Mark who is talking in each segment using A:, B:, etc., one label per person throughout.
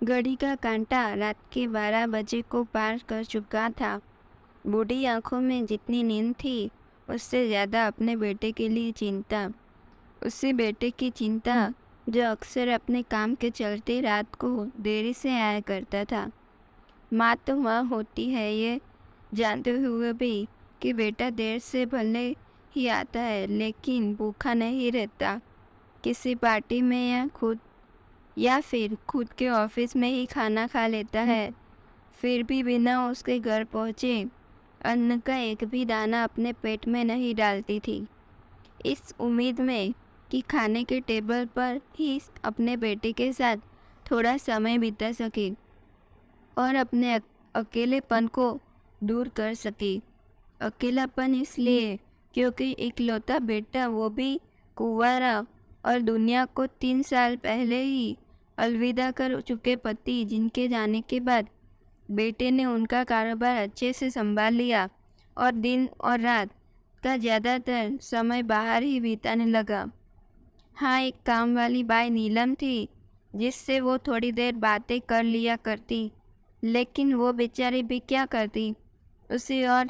A: घड़ी का कांटा रात के 12 बजे को पार कर चुका था। बूढ़ी आंखों में जितनी नींद थी, उससे ज़्यादा अपने बेटे के लिए चिंता। उसी बेटे की चिंता जो अक्सर अपने काम के चलते रात को देरी से आया करता था। माँ तो माँ होती है, ये जानते हुए भी कि बेटा देर से भले ही आता है लेकिन भूखा नहीं रहता। किसी पार्टी में या फिर खुद के ऑफिस में ही खाना खा लेता है। फिर भी बिना उसके घर पहुँचे अन्न का एक भी दाना अपने पेट में नहीं डालती थी, इस उम्मीद में कि खाने के टेबल पर ही अपने बेटे के साथ थोड़ा समय बिता सके और अपने अकेलेपन को दूर कर सके। अकेलापन इसलिए क्योंकि इकलौता बेटा, वो भी कुंवारा, और दुनिया को 3 साल पहले ही अलविदा कर चुके पति, जिनके जाने के बाद बेटे ने उनका कारोबार अच्छे से संभाल लिया और दिन और रात का ज़्यादातर समय बाहर ही बिताने लगा। हाँ, एक काम वाली बाई नीलम थी, जिससे वो थोड़ी देर बातें कर लिया करती, लेकिन वो बेचारी भी क्या करती, उसे और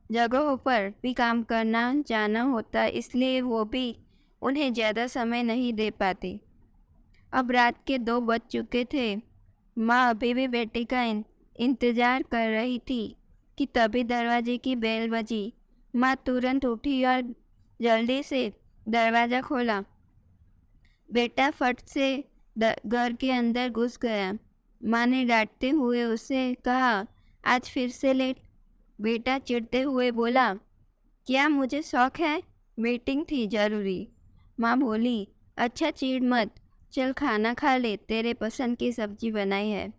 A: जगहों पर भी काम करना जाना होता, इसलिए वो भी उन्हें ज़्यादा समय नहीं दे पाती। अब रात के 2 बज चुके थे। माँ अभी भी बेटे का इंतज़ार कर रही थी कि तभी दरवाजे की बेल बजी। माँ तुरंत उठी और जल्दी से दरवाज़ा खोला। बेटा फट से घर के अंदर घुस गया। माँ ने डांटते हुए उसे कहा, आज फिर से लेट? बेटा चिढ़ते हुए बोला, क्या मुझे शौक है? मीटिंग थी ज़रूरी। माँ बोली, अच्छा चिढ़ मत, चल खाना खा ले, तेरे पसंद की सब्जी बनाई है।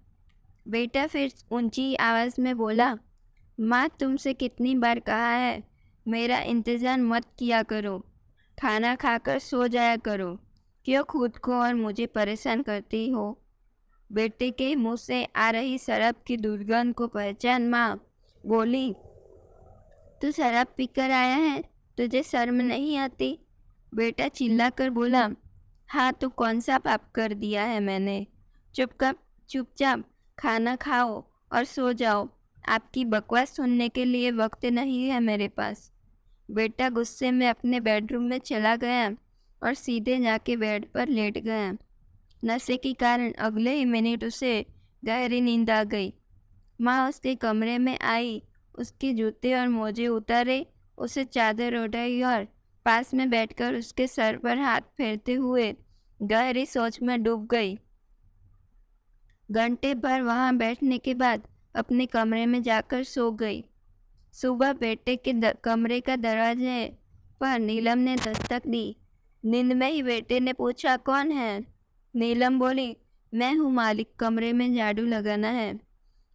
A: बेटा फिर ऊंची आवाज़ में बोला, माँ तुमसे कितनी बार कहा है, मेरा इंतज़ार मत किया करो, खाना खाकर सो जाया करो, क्यों खुद को और मुझे परेशान करती हो? बेटे के मुंह से आ रही शराब की दुर्गंध को पहचान माँ बोली, तू शराब पीकर आया है, तुझे शर्म नहीं आती? बेटा चिल्लाकर बोला, हाँ तो कौन सा पाप कर दिया है मैंने? चुपचाप खाना खाओ और सो जाओ, आपकी बकवास सुनने के लिए वक्त नहीं है मेरे पास। बेटा गुस्से में अपने बेडरूम में चला गया और सीधे जाके बेड पर लेट गया। नशे के कारण अगले ही मिनट उसे गहरी नींद आ गई। माँ उसके कमरे में आई, उसके जूते और मोजे उतारे, उसे चादर ओढ़ाई और पास में बैठकर उसके सर पर हाथ फेरते हुए गहरी सोच में डूब गई। घंटे भर वहाँ बैठने के बाद अपने कमरे में जाकर सो गई। सुबह बेटे के कमरे का दरवाजे पर नीलम ने दस्तक दी। नींद में ही बेटे ने पूछा, कौन है? नीलम बोली, मैं हूँ मालिक, कमरे में झाड़ू लगाना है।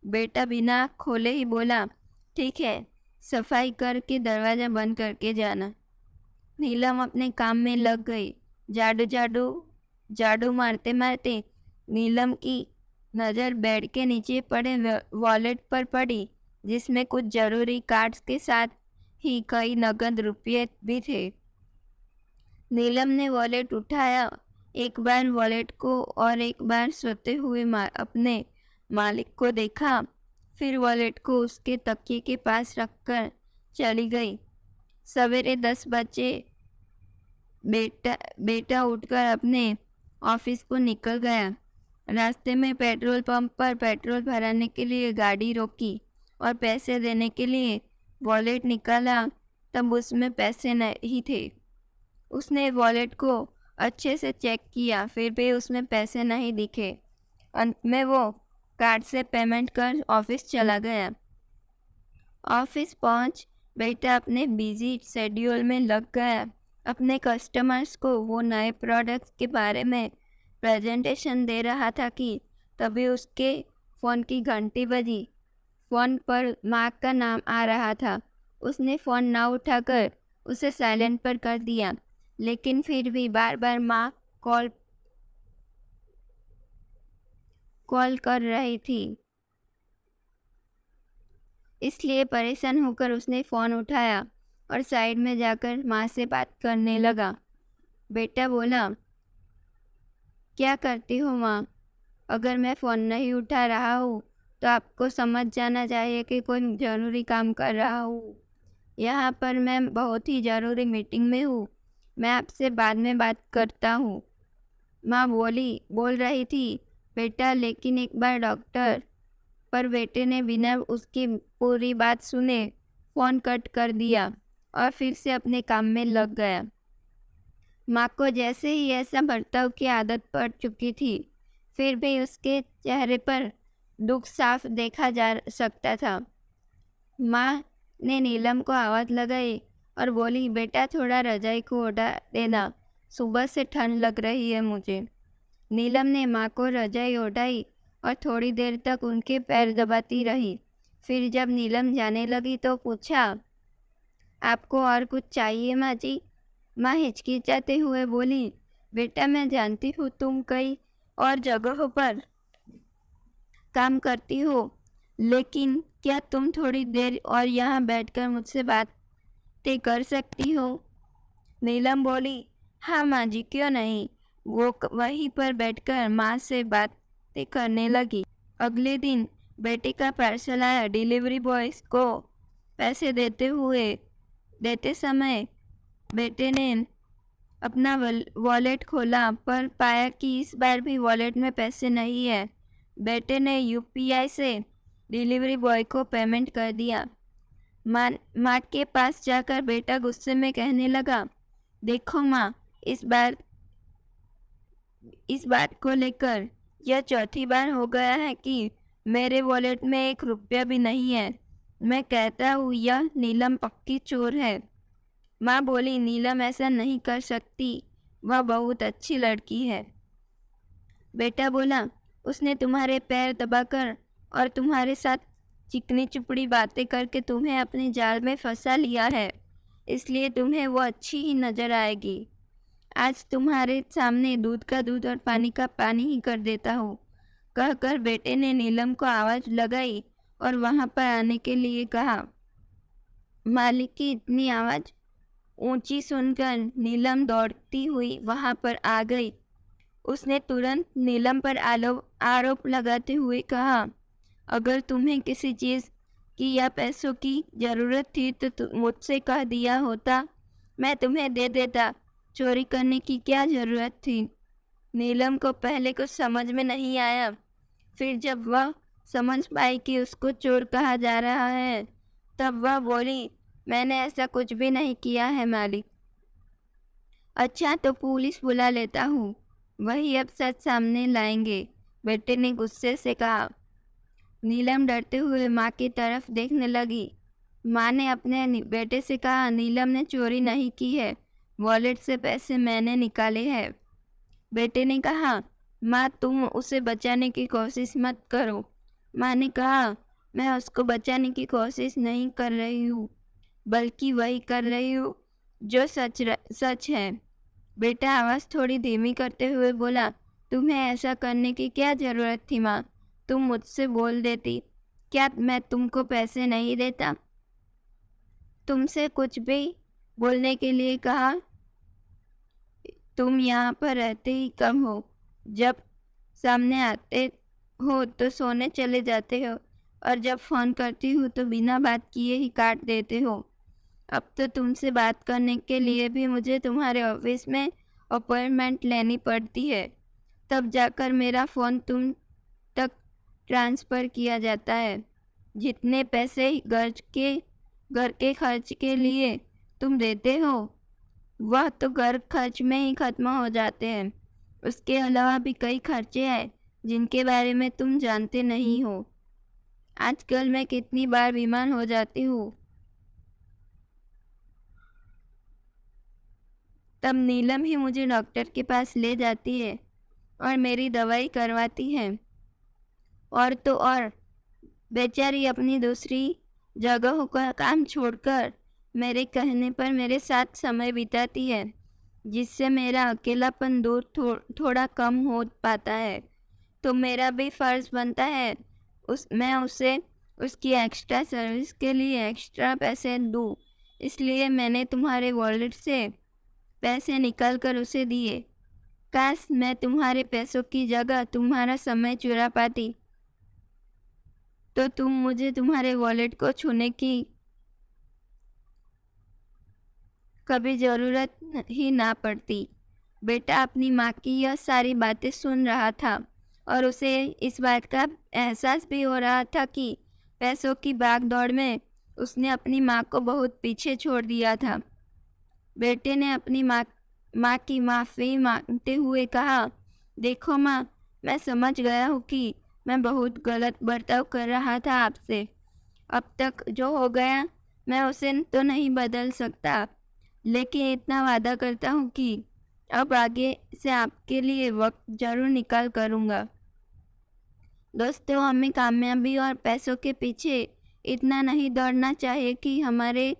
A: बेटा बिना आँख खोले ही बोला, ठीक है, सफाई करके दरवाज़ा बंद करके जाना। नीलम अपने काम में लग गई। झाड़ू मारते मारते नीलम की नज़र बेड के नीचे पड़े वॉलेट पर पड़ी, जिसमें कुछ ज़रूरी कार्ड्स के साथ ही कई नगद रुपये भी थे। नीलम ने वॉलेट उठाया, एक बार वॉलेट को और एक बार सोते हुए अपने मालिक को देखा, फिर वॉलेट को उसके तकिए के पास रखकर चली गई। सवेरे 10 बजे बेटा उठकर अपने ऑफिस को निकल गया। रास्ते में पेट्रोल पंप पर पेट्रोल भराने के लिए गाड़ी रोकी और पैसे देने के लिए वॉलेट निकाला, तब उसमें पैसे नहीं थे। उसने वॉलेट को अच्छे से चेक किया, फिर भी उसमें पैसे नहीं दिखे। अंत में वो कार्ड से पेमेंट कर ऑफिस चला गया। ऑफिस पहुंच बेटा अपने बिजी शेड्यूल में लग गया। अपने कस्टमर्स को वो नए प्रोडक्ट्स के बारे में प्रेजेंटेशन दे रहा था कि तभी उसके फ़ोन की घंटी बजी। फ़ोन पर माँ का नाम आ रहा था। उसने फ़ोन ना उठाकर उसे साइलेंट पर कर दिया, लेकिन फिर भी बार बार माँ कॉल कर रही थी, इसलिए परेशान होकर उसने फ़ोन उठाया और साइड में जाकर माँ से बात करने लगा। बेटा बोला, क्या करती हो माँ? अगर मैं फ़ोन नहीं उठा रहा हूँ तो आपको समझ जाना चाहिए कि कोई ज़रूरी काम कर रहा हूँ। यहाँ पर मैं बहुत ही ज़रूरी मीटिंग में हूँ। मैं आपसे बाद में बात करता हूँ। माँ बोल रही थी, बेटा लेकिन एक बार डॉक्टर। पर बेटे ने बिना उसकी पूरी बात सुने फ़ोन कट कर दिया और फिर से अपने काम में लग गया। माँ को जैसे ही ऐसा बर्ताव की आदत पड़ चुकी थी, फिर भी उसके चेहरे पर दुख साफ देखा जा सकता था। माँ ने नीलम को आवाज़ लगाई और बोली, बेटा थोड़ा रजाई को उड़ा देना, सुबह से ठंड लग रही है मुझे। नीलम ने माँ को रजाई ओढ़ाई और थोड़ी देर तक उनके पैर दबाती रही। फिर जब नीलम जाने लगी तो पूछा, आपको और कुछ चाहिए माँ जी? माँ हिचकिचाते हुए बोली, बेटा मैं जानती हूँ तुम कई और जगहों पर काम करती हो, लेकिन क्या तुम थोड़ी देर और यहाँ बैठकर मुझसे बातें कर सकती हो? नीलम बोली, हाँ माँ जी, क्यों नहीं। वो वहीं पर बैठकर माँ से बातें करने लगी। अगले दिन बेटे का पार्सल आया। डिलीवरी बॉय को पैसे देते समय बेटे ने अपना वॉलेट खोला पर पाया कि इस बार भी वॉलेट में पैसे नहीं है। बेटे ने यूपीआई से डिलीवरी बॉय को पेमेंट कर दिया। माँ के पास जाकर बेटा गुस्से में कहने लगा, देखो माँ, इस बात को लेकर यह चौथी बार हो गया है कि मेरे वॉलेट में 1 रुपया भी नहीं है। मैं कहता हूँ यह नीलम पक्की चोर है। माँ बोली, नीलम ऐसा नहीं कर सकती, वह बहुत अच्छी लड़की है। बेटा बोला, उसने तुम्हारे पैर दबाकर और तुम्हारे साथ चिकनी चुपड़ी बातें करके तुम्हें अपने जाल में फंसा लिया है, इसलिए तुम्हें वो अच्छी ही नजर आएगी। आज तुम्हारे सामने दूध का दूध और पानी का पानी ही कर देता हूँ। कहकर बेटे ने नीलम को आवाज़ लगाई और वहाँ पर आने के लिए कहा। मालिक की इतनी आवाज़ ऊंची सुनकर नीलम दौड़ती हुई वहाँ पर आ गई। उसने तुरंत नीलम पर आरोप लगाते हुए कहा, अगर तुम्हें किसी चीज़ की या पैसों की ज़रूरत थी तो मुझसे कह दिया होता, मैं तुम्हें दे देता। चोरी करने की क्या ज़रूरत थी? नीलम को पहले कुछ समझ में नहीं आया। फिर जब वह समझ पाई कि उसको चोर कहा जा रहा है, तब वह बोली, मैंने ऐसा कुछ भी नहीं किया है मालिक। अच्छा तो पुलिस बुला लेता हूँ, वही अब सच सामने लाएंगे, बेटे ने गुस्से से कहा। नीलम डरते हुए माँ की तरफ देखने लगी। माँ ने अपने बेटे से कहा, नीलम ने चोरी नहीं की है, वॉलेट से पैसे मैंने निकाले हैं। बेटे ने कहा, माँ तुम उसे बचाने की कोशिश मत करो। माँ ने कहा, मैं उसको बचाने की कोशिश नहीं कर रही हूँ, बल्कि वही कर रही हूँ जो सच है। बेटा आवाज़ थोड़ी धीमी करते हुए बोला, तुम्हें ऐसा करने की क्या ज़रूरत थी माँ? तुम मुझसे बोल देती, क्या मैं तुमको पैसे नहीं देता? तुमसे कुछ भी बोलने के लिए कहा? तुम यहाँ पर रहते ही कम हो, जब सामने आते हो तो सोने चले जाते हो और जब फ़ोन करती हूँ तो बिना बात किए ही काट देते हो। अब तो तुमसे बात करने के लिए भी मुझे तुम्हारे ऑफिस में अपॉइंटमेंट लेनी पड़ती है, तब जाकर मेरा फ़ोन तुम तक ट्रांसफ़र किया जाता है। जितने पैसे घर के खर्च के लिए तुम देते हो, वह तो घर खर्च में ही खत्म हो जाते हैं। उसके अलावा भी कई खर्चे हैं जिनके बारे में तुम जानते नहीं हो। आजकल मैं कितनी बार बीमार हो जाती हूँ, तब नीलम ही मुझे डॉक्टर के पास ले जाती है और मेरी दवाई करवाती है। और तो और बेचारी अपनी दूसरी जगहों का काम छोड़कर मेरे कहने पर मेरे साथ समय बिताती है, जिससे मेरा अकेलापन दूर थोड़ा कम हो पाता है। तो मेरा भी फ़र्ज़ बनता है मैं उसे उसकी एक्स्ट्रा सर्विस के लिए एक्स्ट्रा पैसे दूँ। इसलिए मैंने तुम्हारे वॉलेट से पैसे निकाल कर उसे दिए। काश मैं तुम्हारे पैसों की जगह तुम्हारा समय चुरा पाती, तो तुम मुझे तुम्हारे वॉलेट को छूने की कभी ज़रूरत ही ना पड़ती। बेटा अपनी माँ की यह सारी बातें सुन रहा था और उसे इस बात का एहसास भी हो रहा था कि पैसों की भाग-दौड़ में उसने अपनी माँ को बहुत पीछे छोड़ दिया था। बेटे ने अपनी माँ की माफ़ी मांगते हुए कहा, देखो माँ, मैं समझ गया हूँ कि मैं बहुत गलत बर्ताव कर रहा था आपसे। अब तक जो हो गया मैं उसे तो नहीं बदल सकता, लेकिन इतना वादा करता हूँ कि अब आगे से आपके लिए वक्त ज़रूर निकाल करूँगा। दोस्तों, हमें कामयाबी और पैसों के पीछे इतना नहीं दौड़ना चाहिए कि हमारे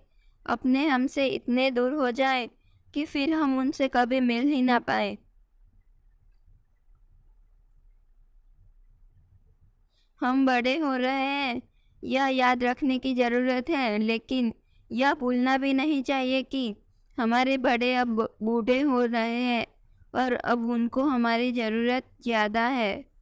A: अपने हमसे इतने दूर हो जाए कि फिर हम उनसे कभी मिल ही ना पाए। हम बड़े हो रहे हैं, यह याद रखने की ज़रूरत है, लेकिन यह भूलना भी नहीं चाहिए कि हमारे बड़े अब बूढ़े हो रहे हैं और अब उनको हमारी ज़रूरत ज़्यादा है।